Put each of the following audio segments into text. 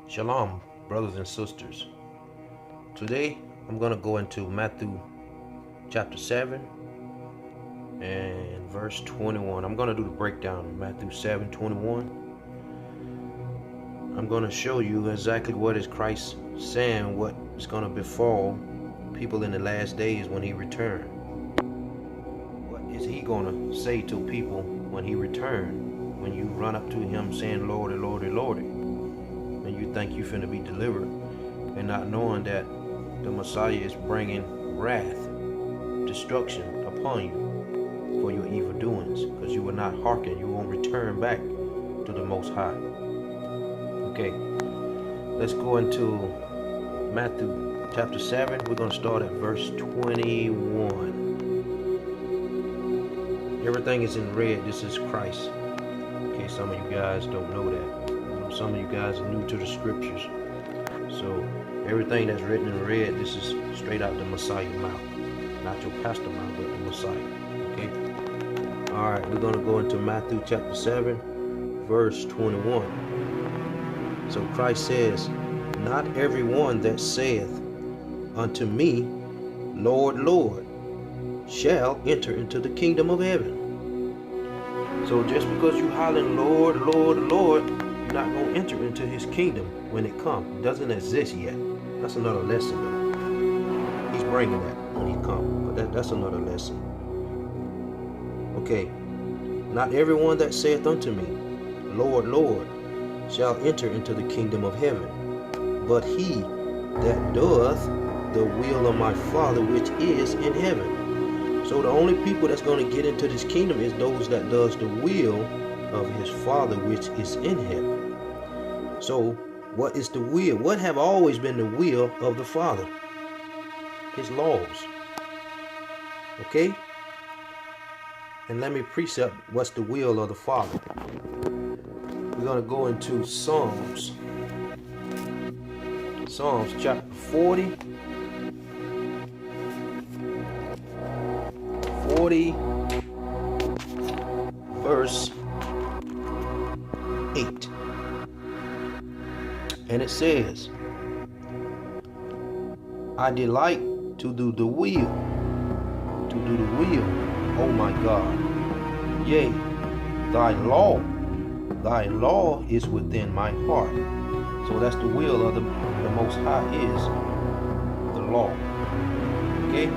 Shalom, brothers and sisters. Today I'm going to go into Matthew chapter 7 and verse 21. I'm going to do the breakdown of Matthew 7:21. I'm going to show you exactly what is Christ saying, what is going to befall people in the last days when he returns. What is he going to say to people when he returns? When you run up to him saying, Lord, Lord, Lord, and you think you finna be delivered, and not knowing that the Messiah is bringing wrath, destruction upon you for your evil doings, because you will not hearken, you won't return back to the Most High. Okay, let's go into Matthew chapter 7. We're going to start at verse 21. Everything is in red. This is Christ. Okay, some of you guys don't know that. Some of you guys are new to the scriptures. So everything that's written in red, this is straight out the Messiah's mouth. Not your pastor mouth, but the Messiah. Okay? Alright, we're going to go into Matthew chapter 7, verse 21. So Christ says, not everyone that saith unto me, Lord, Lord, shall enter into the kingdom of heaven. So just because you hollering, Lord, Lord, Lord, you're not going to enter into his kingdom when it comes. It doesn't exist yet. That's another lesson, though. He's bringing that when he comes. But that's another lesson. Okay. Not everyone that saith unto me, Lord, Lord, shall enter into the kingdom of heaven, but he that doeth the will of my Father which is in heaven. So the only people that's going to get into this kingdom is those that does the will of his Father which is in heaven. So what is the will? What have always been the will of the Father? His laws. Okay? And let me precept what's the will of the Father. We're going to go into Psalms. Psalms chapter 40. 40 verse 8. And it says, I delight to do the will, oh my God. Yea, thy law is within my heart. So that's the will of the Most High, is the law. Okay?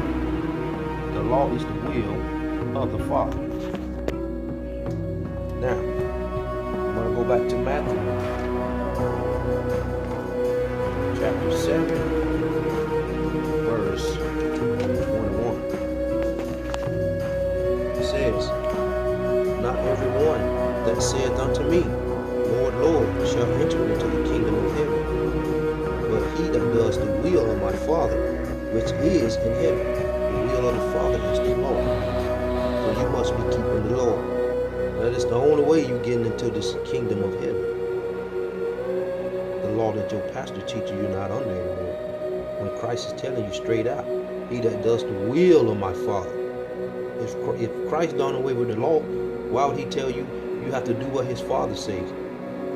The law is the will of the Father. Now, I'm going to go back to Matthew chapter 7, verse 21. It says, not everyone that saith unto me, Lord, Lord, shall enter into the kingdom of heaven, but he that does the will of my Father which is in heaven. The will of the Father is the law. So you must be keeping the law. That is the only way you get into this kingdom of heaven. The law that your pastor teaches you not under anymore. When Christ is telling you straight out, he that does the will of my Father. If Christ done away with the law, why would he tell you you have to do what his Father says?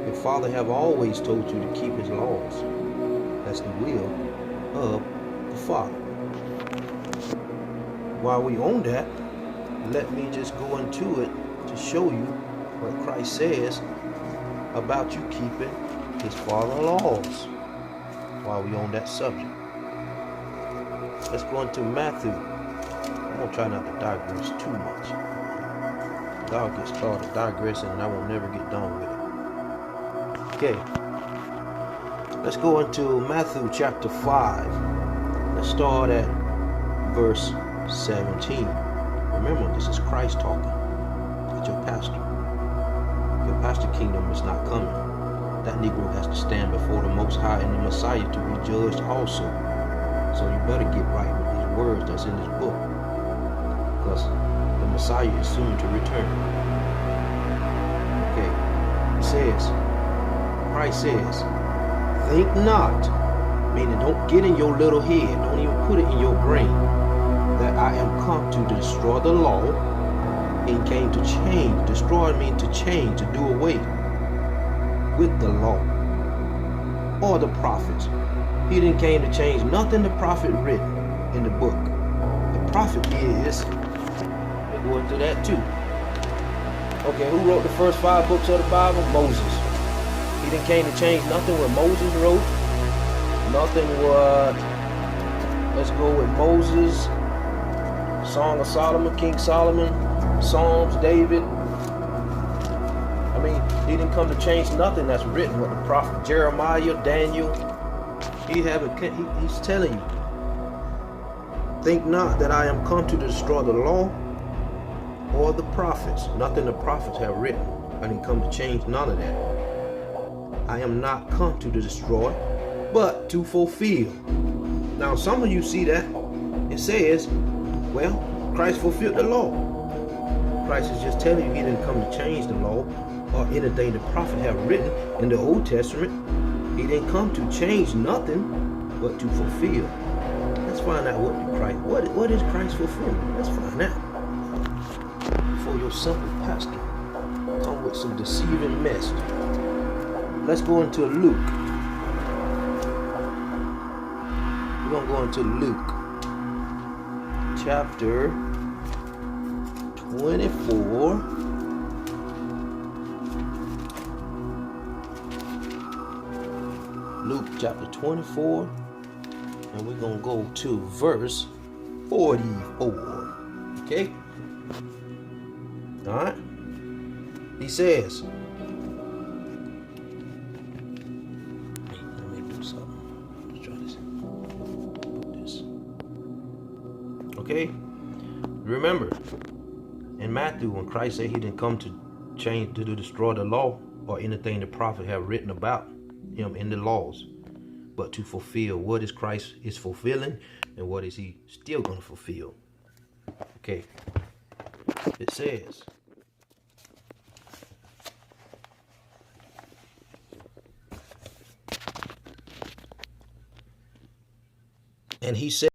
His Father have always told you to keep his laws. That's the will of the Father. While we on that, let me just go into it to show you what Christ says about you keeping his Father's laws. While we on that subject, let's go into Matthew. I'm gonna try not to digress too much. I'll get started digressing and I will never get done with it. Okay, let's go into Matthew chapter 5. Let's start at verse 17. Remember, this is Christ talking. It's your pastor. Your pastor kingdom is not coming. That Negro has to stand before the Most High and the Messiah to be judged also. So you better get right with these words that's in this book, because the Messiah is soon to return. Okay, it says, Christ says, think not, meaning don't get in your little head, don't even put it in your brain, that I am come to destroy the law. He came to change. Destroy means to change, to do away with the law. or the prophets. He didn't came to change nothing the prophet written in the book. The prophet is, we'll go into that too. Okay, who wrote the first 5 books of the Bible? Moses. He didn't came to change nothing what Moses wrote. Nothing what, let's go with Moses, Song of Solomon, King Solomon, Psalms, David. I mean, he didn't come to change nothing that's written with the prophet Jeremiah, Daniel. He's telling you, think not that I am come to destroy the law or the prophets. Nothing the prophets have written. I didn't come to change none of that. I am not come to destroy, but to fulfill. Now, some of you see that it says, well, Christ fulfilled the law. Christ is just telling you he didn't come to change the law or anything the prophet have written in the Old Testament. He didn't come to change nothing but to fulfill. Let's find out what is Christ fulfilling. Let's find out. Before your simple pastor come with some deceiving mess. Let's go into Luke. We're going to go into Luke chapter 24. Luke chapter 24. And we're going to go to verse 44. Okay? Alright? He says, let me do something. Let's try this. Okay? Remember, in Matthew, when Christ said he didn't come to change, to destroy the law or anything the prophet have written about him in the laws, but to fulfill what is Christ is fulfilling and what is he still going to fulfill. Okay. It says, and he said,